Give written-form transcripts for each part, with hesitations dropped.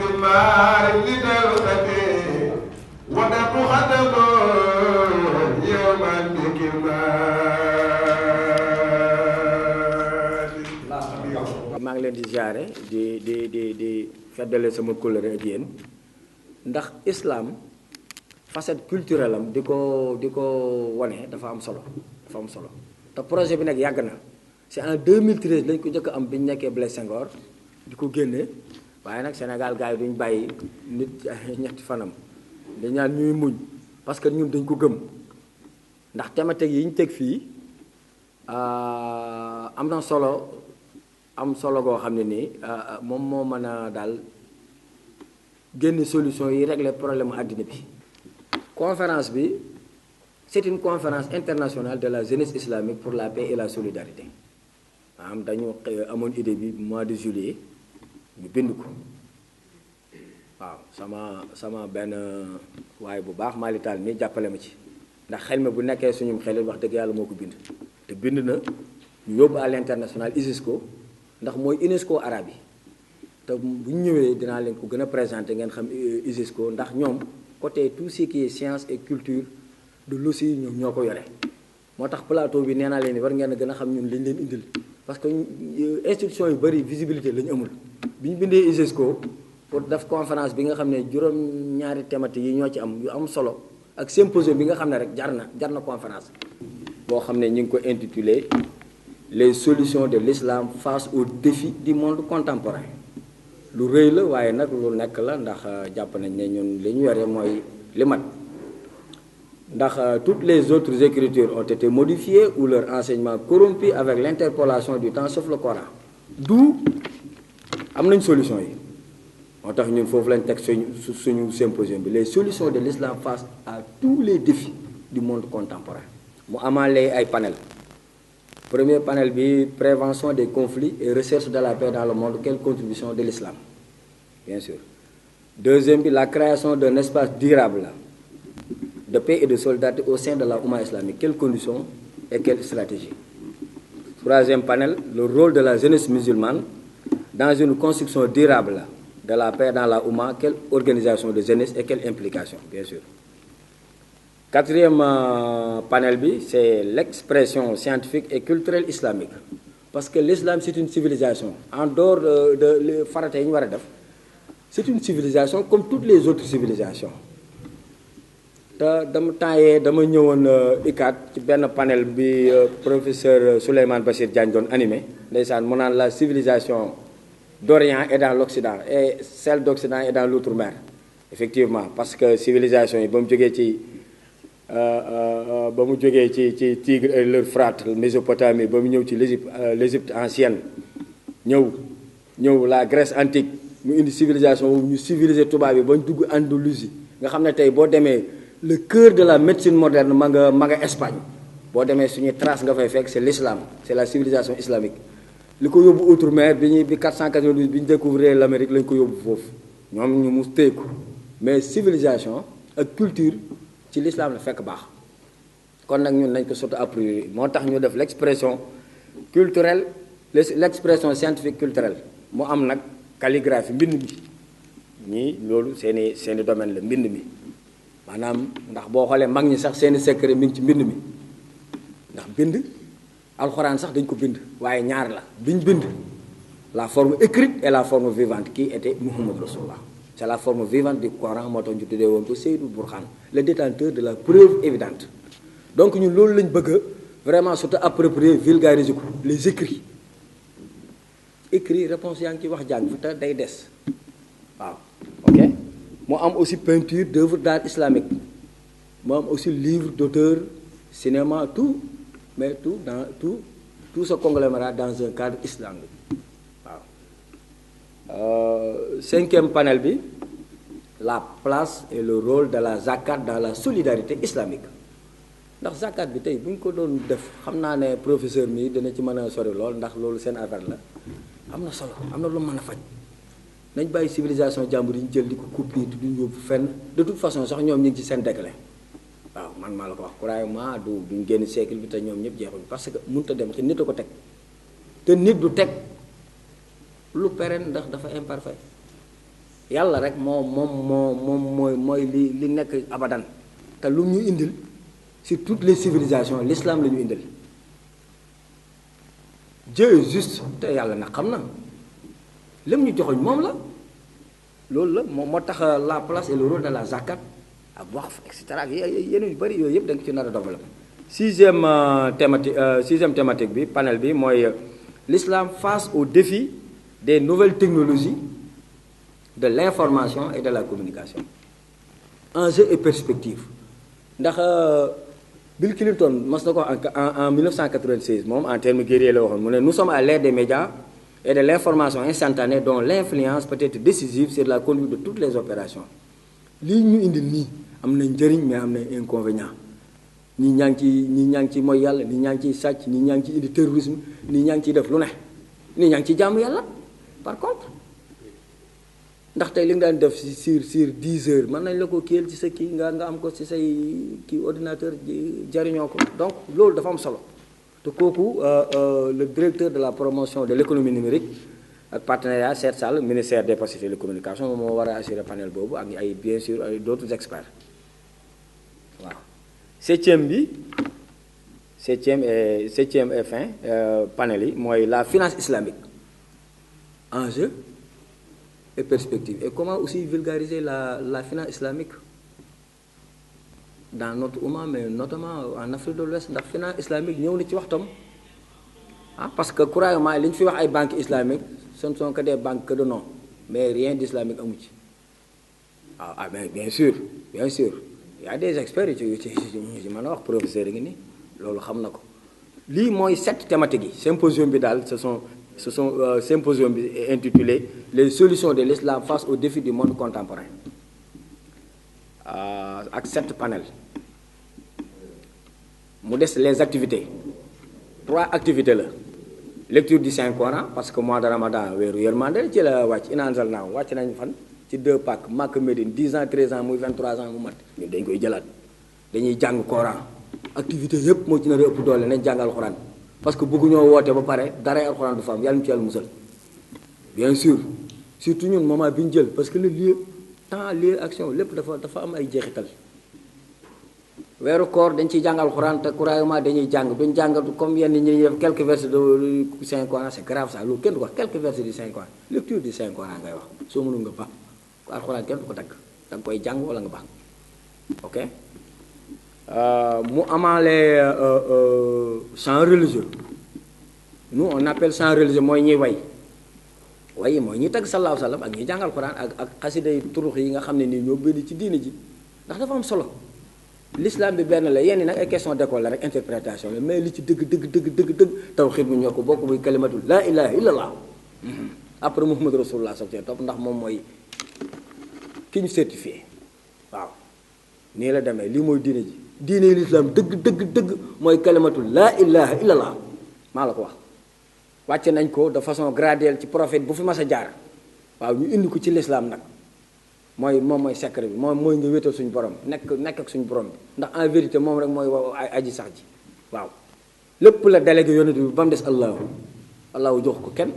المار لدلغتي ودق خدمه يوما بكلمات. maa ngi leen di ziare di feddale sama kóllëre ak yéen ndax islam facette culturelle am di ko wane dafa am solo te projet bi nag yàgg na c'est en 2013 lañ ko njëkk am bi ñu nekkee Blaise Senghor di ko génne waaye nag Sénégal gars yi duñ bàyyi nit ñetti fanam dañ naan ñuy muñ parce que ñun dañ ko gëm ndax thématique yi ñu teg fii am na solo goo xam ne nii moom moo mën a daal génn solution yi régler problème àddina bi. conférence bi c'est une conférence internationale de la jeunesse islamique pour la paix et la solidarité maanaam dañu amoon idée bi mois de juillet ñu bind ko waaw sama benn waaye bu baax Malital mi jàppale ma ci ndax xel ma bu nekkee suñu xel wax dëgg yàlla moo ko bind te bind na ñu yóbbu à l'international UNESCO ndax mooy UNESCO arabe yi te bu ñu ñëwee dinaa leen ko gën a présenter ngeen xam UNESCO ndax ñoom côté tout ce qui est science et culture de l'OCI ñoom ñoo ko yore moo tax plateau bi nee naa leen ni war ngeen a gën a xam ñun liñ leen indil parce que institution yu bëri visibilité la ñu amul bi ñu bindee UNESCO pour def conférence bi nga xam ne juróom-ñaari thématiques yi ñoo ci am yu am solo ak symposium bi nga xam ne rek jar na conférence boo xam ne ñu ngi ko intitulé les solutions de l'islam face aux défis du monde contemporain lu rëy la waaye nag lu nekk la ndax jàpp nañ ne ñun li ñu yore mooy li mat ndax toutes les autres écritures ont été modifiées ou leur enseignement corrompu avec l'interpolation du temps sauf le Coran. d'où am nañ solution yi moo tax ñun foofu lañ teg suñu symposium bi les solutions de l'islam face à tous les défis du monde contemporain mu amaale ay panel. Premier panel bi prévention des conflits et recherche de la paix dans le monde, quelle contribution de l'islam, bien sûr. Deuxième bi la création d'un espace durable de paix et de solidarité au sein de la Oumma islamique, quelles conditions et quelle stratégie. Troisième panel, le rôle de la jeunesse musulmane dans une construction durable de la paix dans la Oumma, quelle organisation de jeunesse et quelle implication, bien sûr. Quatrième panel bi c'est l'expression scientifique et culturelle islamique parce que l'islam c'est une civilisation en dehors de farata yi ñu war a def c'est une civilisation comme toutes les autres civilisations te dama ñëwoon ICAD ci benn panel bi professeur Souleymane Bachir Diagne doon animé ndeysaan mu naan la civilisation d'Orient est dans l'Occident et celle d'Occident est dans l'outre-mer effectivement parce que civilisation yi ba mu jógee ci Tigre et l'Euphrate Mésopotamie ba mu ñëw ci l'Égypte ancienne ñëw la Grèce antique mu indi civilisation boobu ñu civiliser tubaab yi ba ñu dugg Andalousie nga xam ne tey boo demee le cœur de la médecine moderne ma nga Espagne boo demee suñuy trace nga fay fekk c'est l'islam c'est la civilisation islamique li ko yóbbu outre-mer bi 492 bi ñu découvrir l'Amérique lañ ko yóbbu foofu ñoom ñu mu téye ko mais civilisation ak culture ci l'islam la fekk baax kon nag ñun nañ ko surtout appuyer moo tax ñu def l'expression culturelle l'expression scientifique culturelle mu am nag calligraphie mbind mi ñii loolu seeni domaine la mbind mi maanaam ndax boo xoolee mag ñi sax seeni secret mi ngi ci mbind mi ndax bind alxuraan sax dañ ko bind waaye ñaar la biñ bind la forme écrite et la forme vivante qui était Muhammad Rasulullah c'est la forme vivante du Coran moo tax ñu tuddee woon ko Seydou Burkhan le détenteur de la preuve évidente donc ñun loolu lañ bëgg vraiment surtout approprier vulgariser ko les écrits réponse yaa ngi ci wax jàng fa te day des waaw ok moo am aussi peinture d'œuvres d'art islamique moo am aussi livre d'auteur cinéma tout mais tout ce conglomérat dans un cadre islamique waaw cinquième panel bi la place et le rôle de la zakat dans la solidarité islamique ndax zakat bi tey bu ñu ko doon def xam naa ne professeur mi dina ci mën a sori lool ndax loolu seen affaire la am na solo am na lu mën a faj nañ bàyyi civilisation jàmbur yi ñu jël di ko copier te duñ yóbbu fenn de toute façon sax ñoom ñu ngi ci seen déclin waaw man maa la ko wax croyez-moi duñ génn siècle bi te ñoom ñëpp jeexuñ parce que mënut a dem te nit a ko teg te nit du teg lu pérenne ndax dafa imparfait yàlla rek mooy li nekk abadan te lu ñu indil sur toutes les civilisations l'islam la ñu indil Dieu est juste te yàlla nag xam na lim ñu joxoñ moom la loolu la moo tax la place et le rôle de la zakat ak waqf et cetera yeneen yu bëri yooyu yëpp da nga ci nar a développé. sixième thématique bi panel bi mooy l'islam face aux défis des nouvelles technologies de l'information et de la communication enjeux et perspectives ndax Bill Clinton mas na ko en 1996 moom en termes guerriers la waxoon mu ne nous sommes à l'ère des médias et de l'information instantanée dont l'influence peut être décisive sur la conduite de toutes les opérations lii ñu indi nii am na njëriñ mais am na inconvénient ñi ñaa ngi ci mooy yàlla ñi ñaa ngi ciy sàcc ñi ñaa ngi ci indi terrorisme ñi ñaa ngi ciy def lu ne ñi ñaa ngi ci jaamu yàlla par contre ndax tey li nga daan def sur 10 heures mën nañ la ko kiyal ci sa kii nga am ko ci say kii ordinateur jariñoo ko donc loolu dafa am solo te kooku le directeur de la promotion de l'économie numérique ak partenariat Cheikh Sall ministère des postes et de la communication moom moo war a assurer panel boobu ak ay bien sûr ay d'autres experts waaw septième et fin panel yi mooy la finance islamique enjeu et perspective et comment aussi vulgariser la finance islamique dans notre umma mais notamment en Afrique de l'Ouest ndax finance islamique ñëw na ci waxtam parce que couramment li ñu fi wax ay banques islamiques ce ne sont que des banques que de nom mais rien d'islamique amu ci mais bien sûr il y a des experts yu ci mën a wax professeur yi ngi nii loolu xam na ko lii mooy 7 thématiques yi symposium bi daal ce sont symposium bi intitulé les solutions de l'islam face aux défis du monde contemporain ak 7 panels mu des les activités 3 activités la lecture du Saint-Coran parce que mois de Ramadan weeru yërmande ci la wàcc inna anzalnaahu wàcc nañ fan ci 2 Pâques Makka Médine 10 ans 13 ans muy 23 ans mu mat ñun dañ koy jëlaat dañuy jàng Coran activité yëpp moo ci nar a ëpp doole nañ jàng alxuraan parce que bëgguñoo woote ba pare dara alxuraan du fa am yàlla mu ci yàlla musal bien sûr surtout ñun moment bi ñu jël parce que le lieu temps lieu action lépp dafa am ay jeexital weeru koor dañ ciy jàng alxuraan te couraillement dañuy jàng duñ jàng comme yenn ñi def quelques versets du Saint-Coran c'est grave ça loolu kenn du ko wax quelques versets du Saint-Coran lecture du Saint-Coran ngay wax soo mënul nga baax alxuraan kenn du ko dagg da nga koy jàng wala nga baax ok mu amaale chant religieux nous on appelle chant religieux mooy ñuy way mooy ñi tagg sallallahu alayhi wa sallam ak ñuy jàngal Quran ak xasida yi turux yi nga xam ne nii ñoo bëri ci diine ji ndax dafa am solo l'islam bi benn la yenn nag ay question d'école la rek interprétation la mais li ci dëgg tawhid bu ñoo ko bokk muy kalimatul laa ilaha illallah après Muhammad rasulullah soog cee topp ndax moom mooy ki ñu certifié waaw nii la demee lii mooy diine ji diine l'islam dëgg mooy kalimatul laa ilaha illallah maa la ko wax wàcce nañ ko de façon graduelle ci prophète bu fi mas a jaar waaw ñu indi ko ci l'islam nag moom mooy secret bi mooy nga wéetal suñu borom nekk ak suñu borom bi ndax en vérité moom rek mooy aji sax ji waaw lépp la délégué yonent bi ba mu des allahu jox ko kenn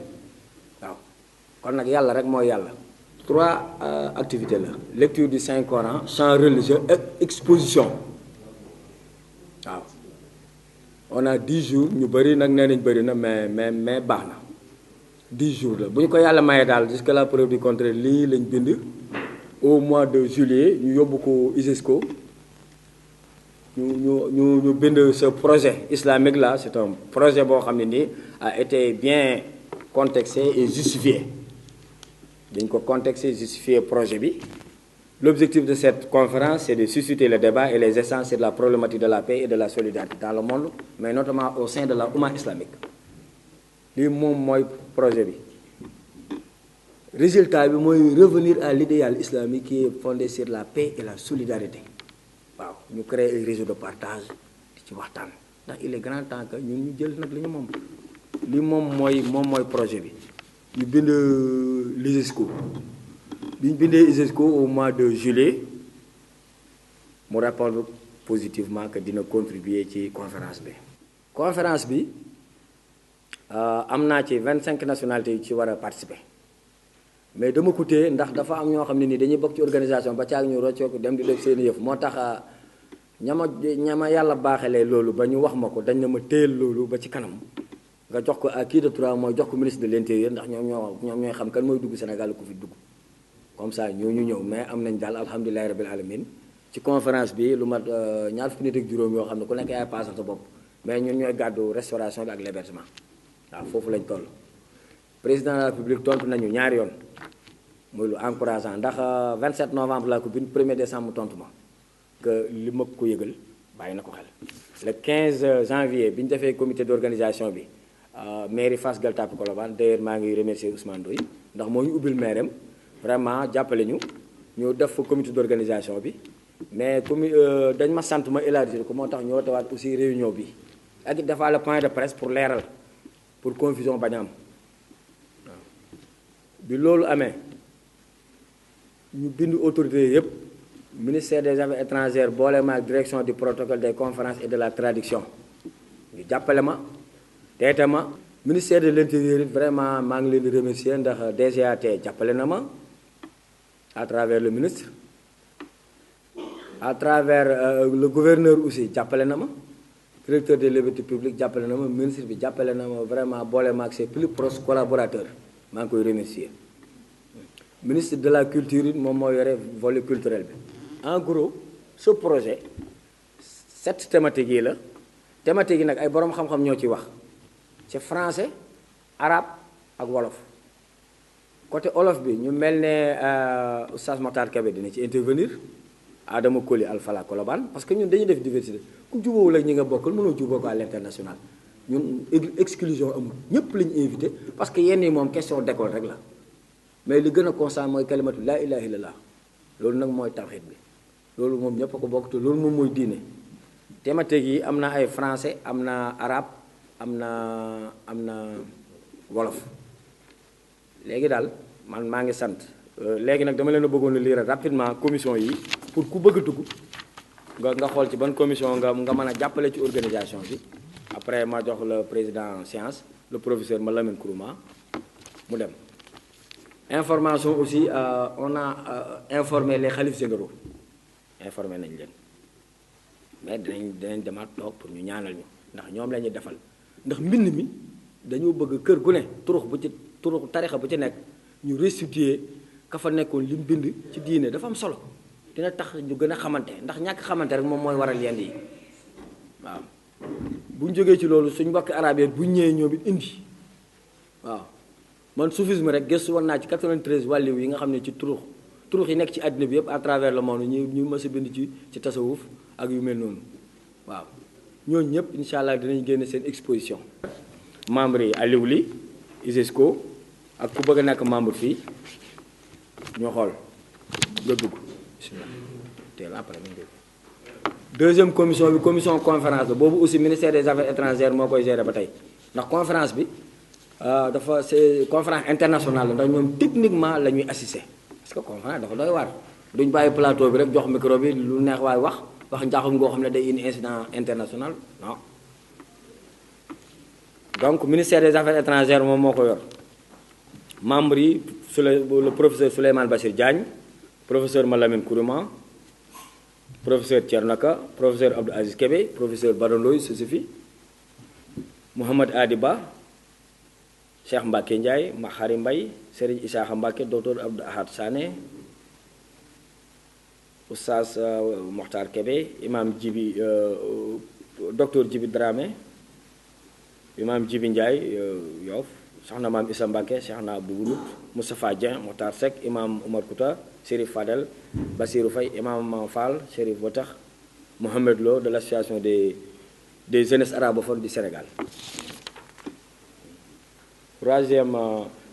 waaw kon nag yàlla rek mooy yàlla 3 activités la lecture du Saint-Coran chant religieux et exposition waaw on a 10 jours ñu bëri nag nee nañ bëri na mais baax na 10 jours la bu ñu ko yàlla mayee daal jusqu'à la preuve du contraire lii lañ bind au mois de juillet ñu yóbbu ko ISESCO ñu bind ce projet islamique là c'est un projet boo xam ne nii a été bien contexté et justifié dañ ko contexté justifié projet bi. L'objectif de cette conférence, c'est de susciter le débat et les échanges sur la problématique de la paix et de la solidarité dans le monde, mais notamment au sein de la Oumma islamique. lii moom mooy projet bi résultat bi mooy revenir à l'idéal islamique qui est fondé sur la paix et la solidarité waaw ñu créer un réseau de partage di ci waxtaan ndax il est grand temps que ñun ñu jël nag li ñu moom lii moom mooy projet bi ñu bind l'ISESCO bi ñu bindee ISESCO au mois de juillet mu répondre positivement que dina contribuer ci conférence bi am naa ci 25 nationalités yu ci war a participer mais dama ko téye ndax dafa am ñoo xam ne nii dañuy bokk ci organisation ba caag ñu roccoo ko dem di def seen yëf moo tax ñama yàlla baaxalee loolu ba ñu wax ma ko dañ na ma téyel loolu ba ci kanam nga jox ko à qui de droit mooy jox ko ministre de l'intérieur ndax ñoom ñooy xam kan mooy dugg Sénégal ku fi dugg comme ça ñu ñëw mais am nañ daal alhamdulilahi rabbil alamin ci conférence bi lu mat ñaar fukki nit ak juróom yoo xam ne ku nekk yaay paasal sa bopp mais ñun ñooy gàddu restauration bi ak l'hébergement waaw foofu lañ toll. président de la République tontu nañu ñaari yoon muy lu encourageant ndax 27 novembre laa ko bind 1er décembre tontu ma que li ma ko yëgal bàyyi na ko xel. le 15 janvier bi ñu defee comité d'organisation bi mairie Fass Gueule Tapée Colobane d'ailleurs maa ngi remercier Ousmane Ndoye ndax moo ñu ubbil maire am vraiment jàppale ñu def fa comité d'organisation bi mais dañ ma sant ma élargir ko moo tax ñoo tawaat aussi réunion bi ak defaat le point de presse pour leeral pour confusion bañ a am waaw bi loolu amee ñu bind autorité yëpp ministère des affaires étrangères boole ma ak direction du protocole des conférences et de la traduction ñu jàppale ma teete ma ministère de l'intérieur vraiment maa ngi leen di remercier ndax DGAT jàppale na ma à travers le ministre à travers le gouverneur aussi jàppale na ma directeur des libertés publiques jàppale na ma ministre bi jàppale na ma vraiment boole ma ak ses plus proches collaborateurs maa ngi koy remercier ministre de la culture it moom moo yore volet culturel bi en gros ce projet 7 thématiques yi la thématiques yi nag ay boroom xam-xam ñoo ci wax c'est français arabe ak wolof côté wolof bi ñu mel ne Oustaz Makhtar Kébé dina ci intervenir Adama Koli Alfala Colobane parce que ñun dañuy def diversité ku jubóowul ak ñi nga bokkal mënoo jubóo ko à l'international ñun exclusion amul ñëpp lañu invité parce que yenn yi moom question d'école rek la mais li gën a constant mooy kalimatu laa ilaha illallah loolu nag mooy tawhid bi loolu moom ñëpp a ko bokk te loolu moom mooy diine thématique yi am na ay français am na arabe am na wolof léegi daal man maa ngi sant léegi nag dama leen a bëggoon a lire rapidement commission yi pour ku bëgg a dugg nga xool ci ban commission nga mën a jàppale ci organisation bi après ma jox le président science le professeur Malamine Kourouma mu dem. information aussi on a informé les khalifes généraux informé nañ leen mais dinañ demaat toog pour ñu ñaanal ñu ndax ñoom la ñuy defal ndax mbind mi dañoo bëgg kër gu ne turux tarixa bu ci nekk ñu restituer ka fa nekkoon li mu bind ci diine dafa am solo dina tax ñu gën a xamante ndax ñàkk xamante rek moom mooy waral yenn yi waaw bu ñu jógee ci loolu suñ mbokki arab yi bu ñëwee ñoom it indi waaw man soufisme rek gëstu woon naa ci 93 wàlliw yi nga xam ne ci turux yi nekk ci àddina bi yëpp à travers le monde ñu mës a bind ci tasawuf ak yu mel noonu waaw ñooñu ñëpp incha allah dinañ génne seen exposition. membre yi Aliou Ly ISESCO ak ku bëgg a nekk membre fii ñoo xool nga dugg bismillah teel après ñu dégg. deuxième commission bi commission conférence la boobu aussi ministère des affaires étrangères moo koy gérer ba tey ndax conférence bi dafa c'est conférence internationale la ndax ñoom techniquement la ñuy assister parce que conférence dafa doy waar duñ bàyyi plateau bi rek jox micro bi lu neex waay wax njaaxum ngoo xam ne day indi incident international non donc ministère des affaires étrangères moom moo ko yor membre yi le professeur Souleymane Bachir Diagne professeur Malamine Kourouma professeur Thiernoka professeur Abdou Aziz Kébé professeur Badondoy Sosifi Mouhamad Adiba Cheikh Mbacke Ndiaye Makhari Mbaye Serigne Issakha Mbacke docteur Abdou Ahad Sané Oustaz Mokhtar Kébé imam Djibi docteur Djibi Dramé imam Djibi Ndiaye Yoff soxna maam Issa Mbacke Cheikh na Abdou Wouloud Moustapha Dieng Mokhtar Seck imam Omar Kouta Chérif Fadel Bassirou Faye imam Fall Chérif Botax Mohamed Lo de l'association des jeunesses arabophones du Sénégal.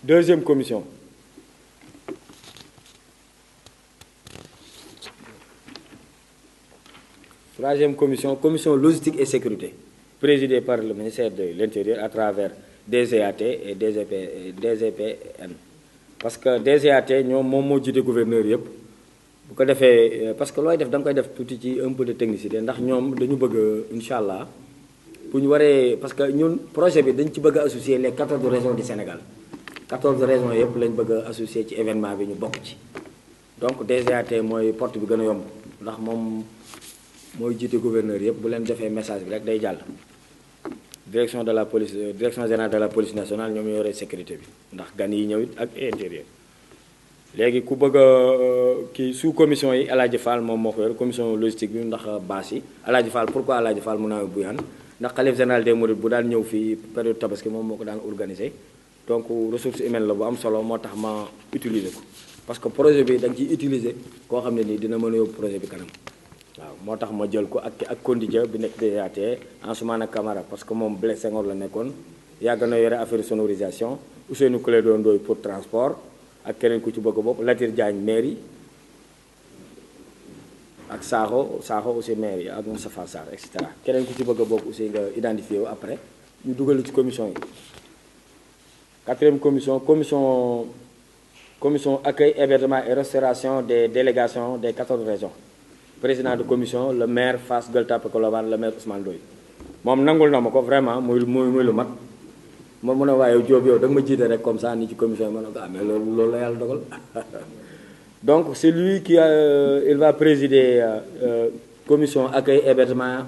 Deuxième commission. Troisième commission, commission logistique et sécurité, présidée par le ministère de l'Intérieur à travers DGAT et DGPN. Parce que DGAT ñoom moom moo jiite gouverneur yëpp bu ko defee parce que looy def da nga koy def tuuti ci un peu de technicité ndax ñoom dañu bëgg incha allah bu ñu waree parce que ñun projet bi dañ ci bëgg a associer les 14 régions du Sénégal 14 régions yëpp lañ bëgg a associé ci événement bi ñu bokk ci donc DGAT mooy porte bi gën a yomb ndax moom mooy jiite gouverneur yëpp bu leen defee message bi rek day jàll. direction de la police direction générale de la police nationale ñoom ñoo yore sécurité bi ndax gan yi ñëw it ak intérieur. léegi ku bëgg a kii sous commission yi El Hadj Fall moom moo ko yor commission logistique bi ndax bâche yi El Hadj Fall pourquoi El Hadj Fall mu naaw Bouyane ndax xalif général des Mourides bu daan ñëw fii période tabaski moom moo ko daan organisé donc ressource humaine la bu am solo moo tax ma utiliser ko parce que projet bi da nga ciy utiliser koo xam ne nii dina mën a yóbbu projet bi kanam waaw moo tax ma jël ko ak Kondidia bi nekk DGAT Ansoumana Camara parce que moom Blaise Senghor la nekkoon yàgg na yore affaire sonorisation Ousseynou Clédor Ndoye pour transport ak keneen ku ci bëgg bopp Latir Diagne mairie ak Sakho aussi mairie ak Moustapha Sarr et cetera keneen ku ci bëgg a bokk aussi nga identifié wu après ñu dugal ci commission yi. quatrième commission accueil hébergement et restauration des délégations des 14 régions président de commission le maire Fass Gueule Tapée Colobane le maire Ousmane Ndoye moom nangul na ma ko vraiment muy lu mat. man mu ne waaye Diop yow da nga ma jiite rek comme ça ni ci commission ma ne ko mais loolu la yàlla dogal donc c'est lui qui il va présider commission accueil hébergement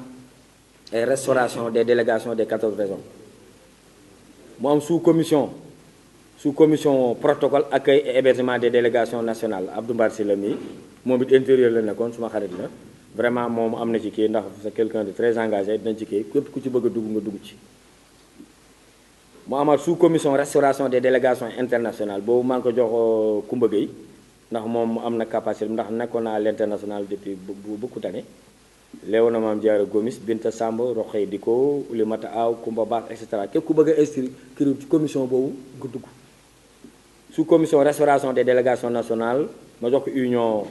et restauration des délégations des 14 régions mu am sous commission protocole accueil et hébergement des délégations nationales Abdou Mbar Sylla mi moom it intérieur la nekkoon suma xarit la vraiment moom am na ci kii ndax c'est quelqu'un de très engagé dinañ ci kii képp ku ci bëgg a dugg nga dugg ci. mu amaat sous commission restauration des délégations internationales boobu maa ngi ko jox Koumba Gueye ndax moom am na capacité ndax nekkoon naa à l'international depuis beaucoup d'années Léona Mame Diarra Gomis Binta Samb Roxey Diko Oulimata Aw Koumba Bass et cetera képp ku bëgg a inscrire ci commission boobu nga dugg. sous commission restauration des délégations nationales ma jox ko union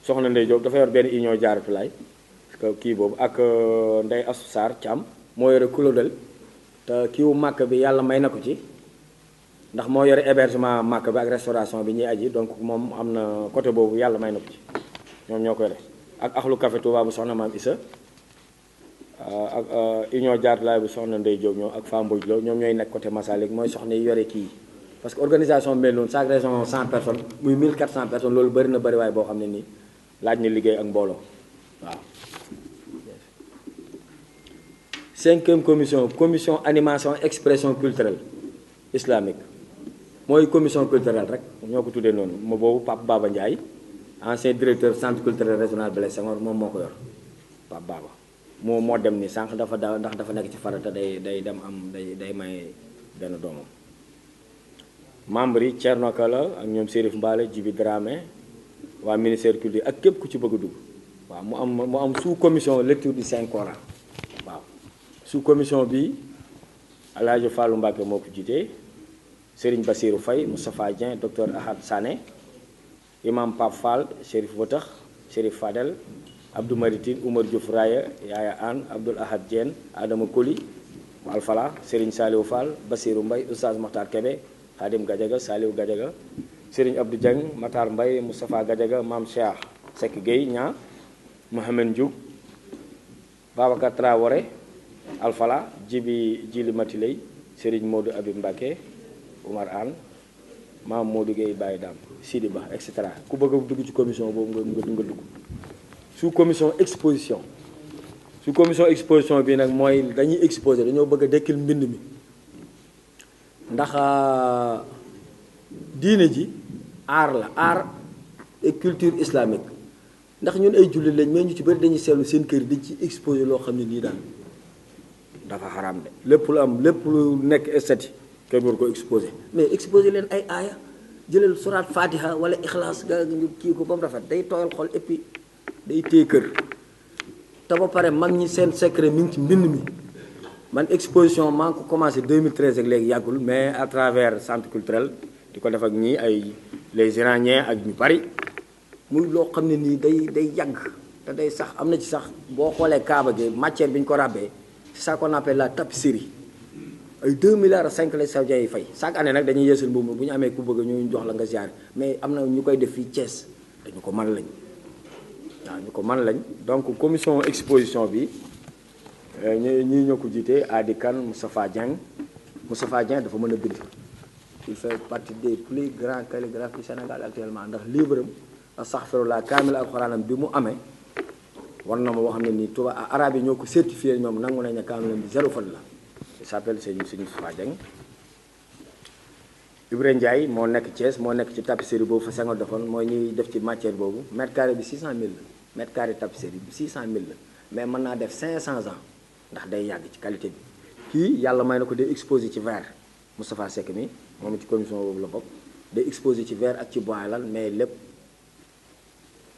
soxna Ndeye Diop dafa yor benn union Jaaratulaay parce que kii boobu ak Ndeye Assou Sarr Thiam moo yore Kulodel. te kiiwu màkk bi yàlla may na ko ci ndax moo yore hébergement màkk bi ak restauration bi ñuy aji donc moom am na côté boobu yàlla may na ko ci ñoom ñoo koy def ak axlu café Touba bu soxna maam Issa ak union Jaarlaay bu soxna Ndey Diop ñoom ak Fa Mbodj Lo ñoom ñooy nekk côté Massalik mooy soxna yi yore kii parce que organisation mel noonu chaque région 100 personnes muy 1400 personnes loolu bëri na bëri waay boo xam ne nii laaj na liggéey ak mbooloo waaw. 5e commission animation expression culturelle islamique mooy commission culturelle rek ñoo ko tuddee noonu ma boobu Pape Baba Ndiaye ancien directeur centre culturel régional Blaise Senghor moom moo ko yor Pape Baba moo dem ni sànq dafa ndax dafa nekk ci farata day dem am day may benn doomam. membre yi Thierno Kala ak ñoom Serif Mbale Djibi Dramé waa ministère culture ak képp ku ci bëgg a dugg waaw mu am sous commission lecture du Saint Coran waaw. sous commission bi El Hadj Fallou Mbacké moo ko jiite Serigne Bassirou Faye Moustapha Dieng docteur Ahad Sané imam Pape Fall Chérif Watax Chérif Fadel Abdou Maritine Oumar Diouf Raya Yaya Anne Abdoul Ahad Dieng Adama Koli Alfala Serigne Saliou Fall Bassirou Mbaye Oustaz Makhtar Kébé Khadim Gadiaga Saliou Gadiaga Serigne Abdou Dieng Matar Mbaye Moustapha Gadiaga Mame Cheikh Seck Gueye Ña Mohamed Ndiouk Babacar Traoré Alfala Jili Matiley Serigne Modou Abib Mbacké Oumar Anne Maam Modou Gueye Baye Dam Sidi Ba et cetera ku bëgg a dugg ci commission boobu nga dugg sous commission exposition bi nag mooy dañuy exposer dañoo bëgg a dekkil mbind mi ndax diine ji art et culture islamique ndax ñun ay jullit lañ mais ñu ci bëri dañuy seetlu seen kër dañ ci exposer loo xam ne nii daal dafa xaraam de lépp lu nekk esthétique kenn war ko exposé mais exposé leen ay aaya jëlal suraat fatiha wala ixlaas nga kii ko ba mu rafet day tooyal xol et puis day téye kër te ba pare mag ñi seen secret mi ngi ci mbind mi man exposition maa ngi ko commencé 2013 ak léegi yàggul mais à travers centre culturel di ko def ak ñii ay les iraniens ak ñu bari muy loo xam ne nii day yàgg te day sax am na ci sax boo xoolee kaaba gi matière bi ñu ko ràbbee c'est ça qu'on appelle la tapisserie ay 2 milliards 5 la saoudiens yi fay chaque année nag dañuy yeesal mbuum bu ñu amee ku bëgg ñu jox la nga ziar mais am na ñu koy def fii Thiès dañu ko mën lañ waaw ñu ko mën lañ donc commission exposition bi ñii ñoo ko jiite Adi Kane Moustapha Dieng dafa mën a bind il fait partie des plus grands calligraphes du Sénégal actuellement ndax livre am astaghfirullah kaamil alxuraanam bi mu amee war na ma wax ne nii tubaab arabe yi ñoo ko certifié ñoom nangu nañ ne kaamilam bi 0 faute la. il s'appelle Serigne Moustapha Dieng. Ibrahima Ndiaye moo nekk Thiès moo nekk ci tapisserie boobu fa Senghor defoon mooy ñuy def ci matière boobu mètre carré bi 600000 la mètre carré tapisserie bi 600000 la mais mën naa def 500 ans ndax day yàgg ci qualité bi. kii yàlla may na ko day exposé ci verre Moustapha Seck mi moom ci commission boobu la bokk day exposé ci verre ak ci bois lan mais lépp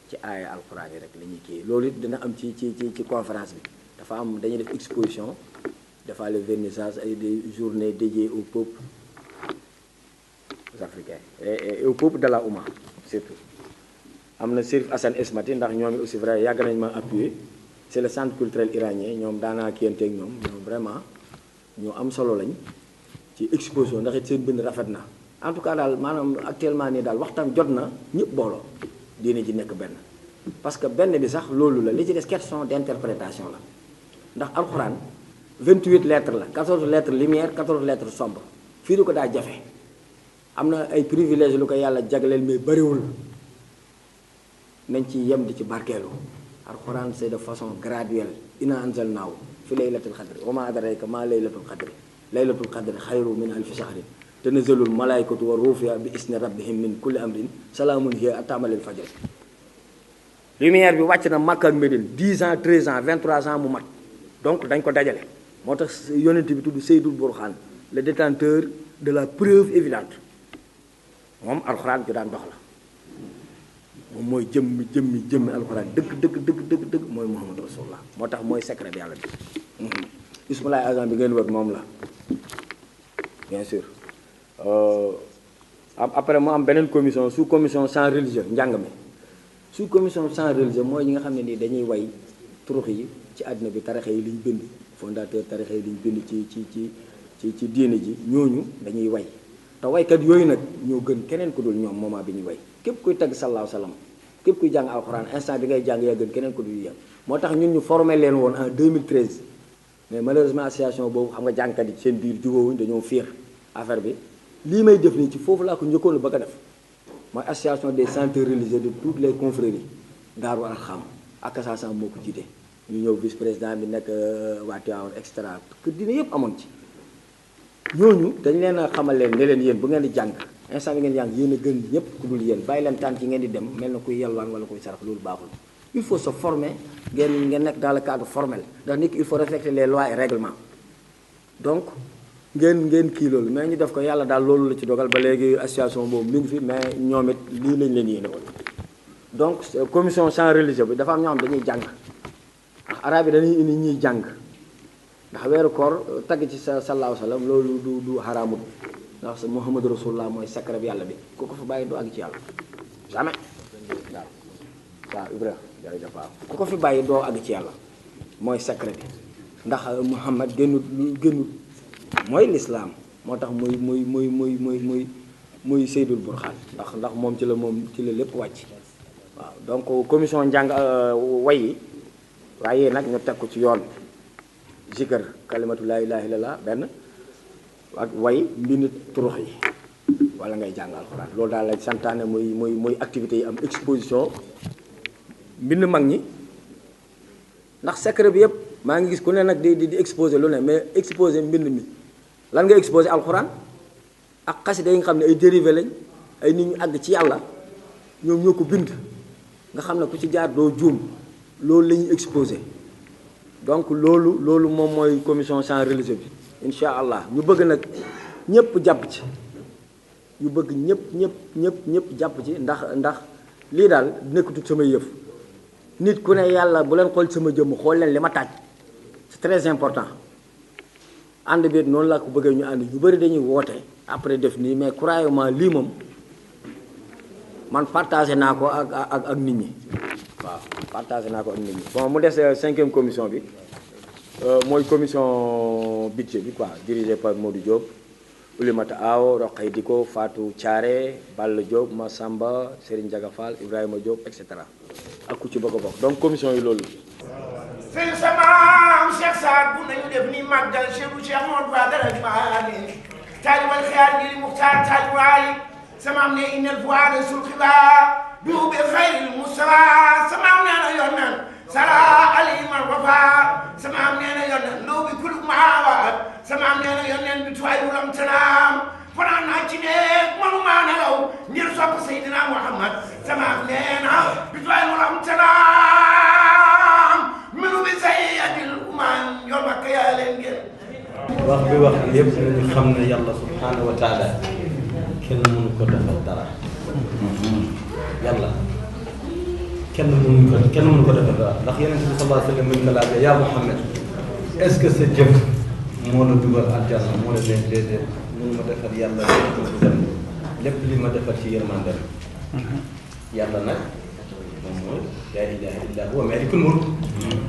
ci aaya alxuraan yi rek la ñuy kii loolu it dina am ci conférence bi dafa am dañuy def exposition dafa le vernissage ay des journées dédiées au peuple africain et au peuple de la Oumma surtout am na Chérif Assane Esmati ndax ñoom aussi vrai yàgg nañ ma appuyer c'est le centre culturel iranien ñoom daanaa kiyanteeg ñoom vraiment ñu am solo lañ ci exposition ndax it seen bind rafet na en tout cas daal maanaam actuellement nii daal waxtaan jot na ñëpp booloo diine ji nekk benn parce que benn bi sax loolu la li ci des question d'interprétation la ndax alxuraan 28 lettres la 14 lettres lumière 14 lettres sombre fii du ko daa jafe am na ay privilèges lu ko yàlla jagleel mais bariwul nañ ci yem di ci barkeelu alxuraan c'est de façon graduelle inna anzalnaahu fi laylatul qadri wa ma adraka ma laylatul qadri laylatul qadri xayru min alfi shahrin tanazzalul malaikatu wa ruuhu fiha bi isni rabbihim min kulli amrin salaamun hiya hattaa matla'il fajr lumière bi wàcc na Makka ak Médine 10 ans 13 ans 23 ans mu mat donc dañ ko dajale moo tax yonent bi tudd Seydul Burhan le détenteur de la preuve évidente moom alxuraan ju daan dox la moom mooy jëmmi alxuraan dëgg mooy Muhammadu Rasulullah moo tax mooy secret bi yàlla bi ismulaay agent bi ngeen wër moom la bien sûr après mu am beneen commission sous commission sans religieux njàng mi sous commission sans religieux mooy ñi nga xam ne nii dañuy way turux yi ci àddina bi tarixa yi liñ bind fondateur tarixa yi liñ bind ci diine ji ñooñu dañuy way te waykat yooyu nag ñoo gën keneen ku dul ñoom moment bi ñuy way képp kuy tagg sallallahu alayhi wa sallam képp kuy jàng alxuraan instant bi ngay jàng yaa gën keneen ku dul yem moo tax ñun ñu formé leen woon en 2013 mais malheureusement association boobu xam nga jàngkat yi seen biir jubóowuñ dañoo fiir affaire bi lii may def nii ci foofu laa ko njëkkoon bëgg a def mooy association des centres religieux de toutes les confréries Daaru Alxam ak association moo ko jiite ñu ñëw vice président bi nekk waa Tivaouane et cetera que dina yëpp amoon ci ñooñu dañ leen a xamal leen ne leen yéen bu ngeen di jàng instant bi ngeen di jàng yéen a gën ñëpp ku dul yéen bàyyi leen tànk yi ngeen di dem mel na kuy yalwaan wala kuy sarax loolu baaxul il faut se former ngeen nekk dans le cadre formel ndax nit ki il faut respecter les lois et règlements donc ngeen kii loolu mais ñu def ko yàlla daal loolu la ci dogal ba léegi association boobu mi ngi fi mais ñoom it lii lañ leen yéene woon donc commission sans religieux bi dafa am ñoo xam dañuy jàng ndax arabe yi dañuy indi ñuy jàng ndax weeru koor tagg ci sa sallallahu alayhi wa sallam loolu du xaraamut ndax sa Muhammadu Rasulullah mooy secret bi yàlla bi ku ko fa bàyyi doo àgg ci yàlla jamais waaw Ibrahima jërëjëf waaw ku ko fi bàyyi doo àgg ci yàlla mooy secret bi ndax Muhammad génnut mooy lislaam moo tax muy Seydul Burhan ndax moom ci la lépp wàcc waaw donc commission njàng way yi waaye nag ñu teg ko ci yoon zikar kalimatu laa ilaaha illallaah benn ak way mbind turux yi wala ngay jàng alxuraan loolu daal lañ santaane muy activités yi am exposition mbind mag ñi ndax secret bi yëpp maa ngi gis ku ne nag di exposé lu ne mais exposé mbind mi lan nga exposé alxuraan ak xasida yi nga xam ne ay dérivé lañ ay nit ñu àgg ci yàlla ñoom ñoo ko bind nga xam ne ku ci jaar doo juum loolu la ñuy exposé donc loolu moom mooy commission sans religieux bi incha allah ñu bëgg nag ñëpp jàpp ci ñu bëgg ñëpp jàpp ci ndax lii daal nekkatut samay yëf nit ku ne yàlla bu leen xool sama jëmm xool leen li ma taaj c'est très important ànd bi noonu laa ko bëggee ñu ànd ñu bëri dañuy woote après def nii mais croyez-moi lii moom man partagé naa ko ak nit ñi waaw partagé naa ko ak nit ñi bon mu des 5e commission bi mooy commission budget bi quoi dirigé par Modou Diop Oulimata Aw Roqay Diko Fatou Thiaré Balla Diop Massamba Serigne Diaga Fall Ibrahima Diop et cetera ak ku ci bëgg a bokk donc commission yi loolu fil sama Cheikh Saad bu nañu def ni màggal Cheikh Modou Fadal Maani taali wal xiyaar ngir muxtaar taali waali samaam ne innal fuaada sulxiba bihu bi xayril mustafa samaam nee na yonnan sala alayhi man wafa samaam nee na yonnan ndaw bi kulub maawaat samaam nee na yonnan bi tuwaay wuram tanaam fanaan naa ci neeg manuma nelaw ngir sopp Seydina Muhammad samaam nee na bi tuwaay wuram tanaam minu bi sayyidil umaan yool makka yaa leen ngeen wax bi wax yëpp nañu xam ne yàlla subhanahu wa taala kenn mënu ko defal dara yàlla kenn mënu ko defal dara ndax Yonent bi sallallahu alayhi wa sallam ko laajee yaa Muhammad est-ce que sa jëf moo la dugal aljanna moo la leen déedéet mënu ma defal yàlla lépp li ma defal ci yërmande yàlla nag moom mooy laa ilaha illa huwa maalikul mulk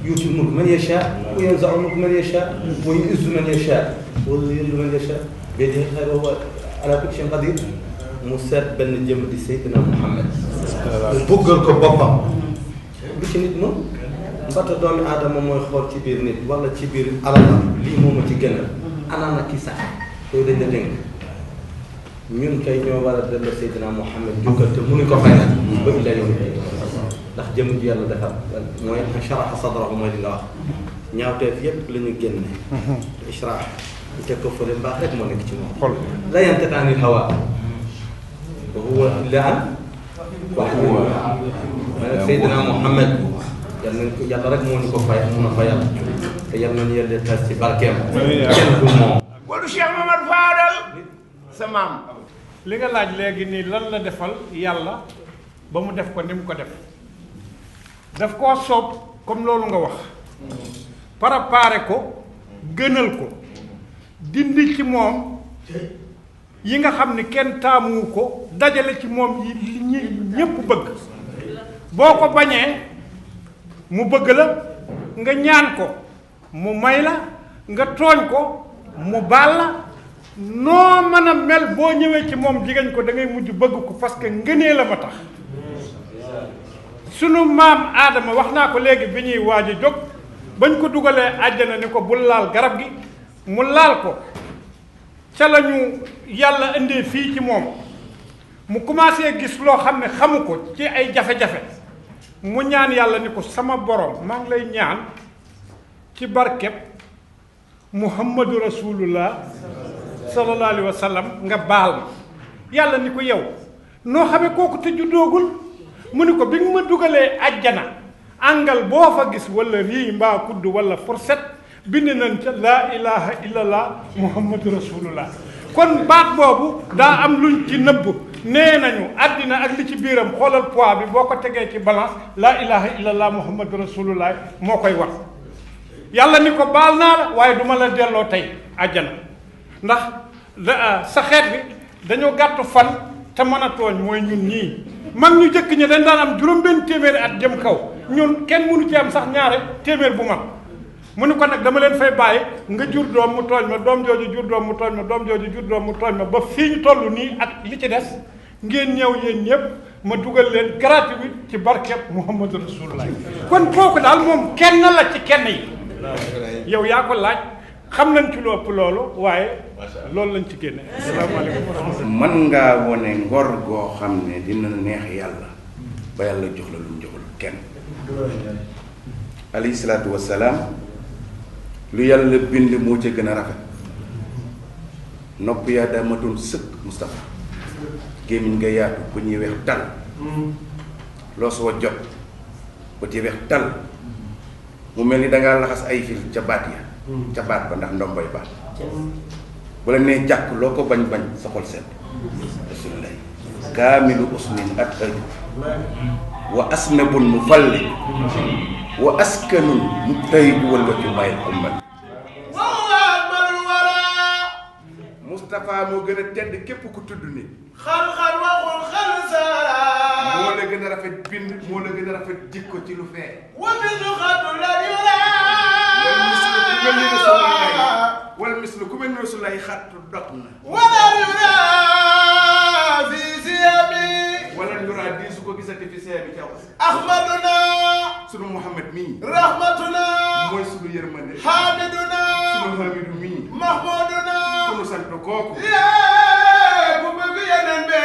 yuutil mulk man yashaa wa yanzi'u mulk man yashaa wa yu'izzu man yashaa wa yudhillu man yashaa biyadihi al-khayr wa huwa ala kulli shay'in qadir mu seet benn jëm di Seydina Muhammad mu bëggal ko boppam lu ci nit moom mbata doomi aadama mooy xool ci biir nit wala ci biir alalam lii moom a ci gënal anana ki sax yooyu dañ la dénk ñun kay ñoo war a delloo Seydina Muhammad jukkal te mënuñ ko fay nag ba illa yow ndax jëm ji yàlla defar mooy sharaha sadrahu mooy li nga wax ñaawteef yépp la ñu génne ishrah ñu teg ko fële mbaax rek moo nekk ci moom la yantiqu anil hawa wa huwa illa an waxyu Seydina Muhammad yàlla rek moo ñu ko fay mun a fayal te yal nañu yàlla tas ci barkeem kenn du moom wala Cheikh Mamadou Fadal sa maam li nga laaj léegi nii lan la defal yàlla ba mu def ko ni mu ko daf koo soob comme loolu nga wax préparé ko gënal ko dindi ci moom yi nga xam ni kenn taamu ko dajale ci moom yi ñépp bëgg boo ko bañee mu bëgg la nga ñaan ko mu may la nga tooñ ko mu baal la noo mën a mel boo ñëwee ci moom jigéen ko da ngay mujj bëgg ko parce que ngënee la ma tax sunu maam Aadama wax naa ko léegi bi ñuy waaj a jóg bañ ko dugalee àjjana ni ko bul laal garab gi mu laal ko ca la ñu yàlla indee fii ci moom mu commencé gis loo xam ne xamu ko ci ay jafe-jafe mu ñaan yàlla ni ko sama borom maa ngi lay ñaan ci barkeb muhammadu rasulullah sallallahu alayhi wa sallam nga baal ma yàlla ni ko yow noo xamee kooku te juddoogul mu ni ko bi nga ma dugalee ajjana àngal boo fa gis wala rii mbaa kudd wala fourchette bind nañ ca laa ilaha illallah muhammadu rasulullah kon baat boobu daa am luñ ci nëbb nee nañu àddina ak li ci biiram xoolal poids bi boo ko tegee ci balance laa ilaha illallah muhammadu rasulullah moo koy war yàlla ni ko baal naa la waaye duma la delloo tey àjjana ndax sa xeet bi dañoo gàtt fan te mën a tooñ mooy ñun ñii mag ñu jëkk ñi dañ daan am juróom-benn téeméeri at jëm kaw ñun kenn mënu ci am sax ñaare téeméer bu mag mu ni ko nag dama leen fay bàyyi nga jur doom mu tooñ ma doom jooju jur doom mu tooñ ma doom jooju jur doom mu tooñ ma ba fii ñu toll nii ak li ci des ngeen ñëw yéen ñëpp ma dugal leen gratuit ci barkeb muhammadu rasulullah kon kooku daal moom kenn la ci kenn yi yow yaa ko laaj xam nañ ci lu ëpp loolu waaye loolu lañ ci génne asalaamaaleykum wa rahmatulah mën ngaa wone ngor goo xam ne dina neex yàlla ba yàlla jox la lu mu joxul kenn alayhi salaatu wassalaam lu yàlla bind moo ca gën a rafet nopp yaa daa matoon sëkk Moustapha gémmiñ nga yaatu ba ñuy weex tal loos wa jot ba ci weex tal mu mel ni dangaa laxas ay fil ca baat ya ca baat ba ndax ndomboy baat bu la nee jàkk loo ko bañ bañ sa xol sedd rasulullah kaamilu usmin at aju wa asnabun mu falli wa askanun mu tayibu wal waccu bàyyil ummat Moustapha moo gën a tedd képp ku tudd ni xal-xal waxul xal sara moo la gën a rafet bind moo la gën a rafet jikko ci lu fee wa bisu xatu la yura wal mislu ku mel ni Rasulullaay xattu dog na wala yura fi siyami wala yura di su ko gisati fi siyami caw ahmaduna sunu Muhammad mii rahmatuna mooy sunu yërmande hamiduna sunu hamidu mii mahmuduna sunu nu sant kooku ku bëgg yeneen be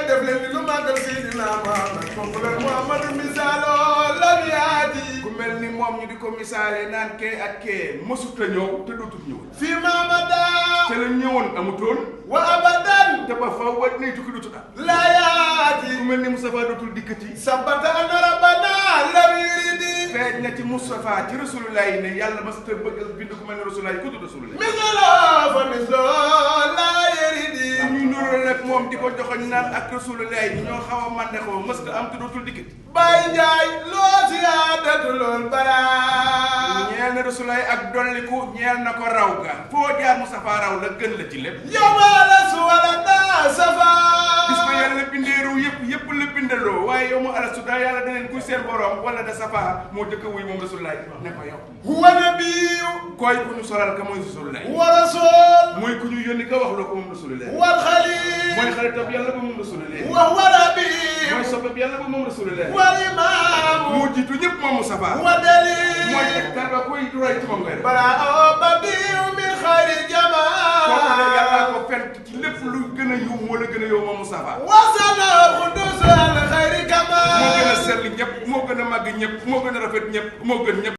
def leen ni lu màggal Seydina Muhammad fonk leen Muhammadu misaalo lam yaati ku mel ni moom ñu di ko misaale naan kee ak kee mësut a ñëw te dootul ñëw fi mamada te la ñëwoon amutoon wa abadan te ba faw ba nay tukki dootul am la yaati ku mel ni Moustapha dootul dikkati sabata anna rabbana lam yuridi feeñ na ci Moustapha ci Rasulullah yi ne yàlla mas ta bëgg bind ku mel ni Rasulullah yi ku tudd Rasulullah misalo fa mislo la yuridi ñu nuru nag moom di ko joxoñ naan ak Rasulullah yi ñoo xaw a mande xaw mas ta am te dootul dikkati Baye Njaay loo siyaadatu lool balaa ñeel na Rasulullah yi ak dolliku ñeel na ko raw ga foo jaar Moustapha raw la gën la ci lépp yowala suwala daa safa bis ba yàlla bindeeru yëpp la bindaloo waaye yow mu alastu daa yàlla daneen kuy seen borom wala da safa moo jëkk a wuy moom Rasulullah ne ko yow huwa nabiyu koy ku ñu solal ka mooy Rasulullah wa rasul mooy ku ñu yónni ka wax loo ko moom Rasulullah wal xalil mooy xaritab yàlla ba moom Rasulullah wa huwa nabi mooy soppab yàlla ba moom Rasulullah wal imam moo jiitu ñëpp moom Moustapha wa dalil mooy tegtal ba koy roy ci moom ngay def bara o badiu min xayri jamaa kooku ne yàlla ko fent ci lépp lu gën a yiw moo la gën a yow moom Moustapha wasana xudus al xayri kama moo gën a sell ñëpp moo gën a màgg ñëpp moo gën a rafet ñëpp moo gën ñëpp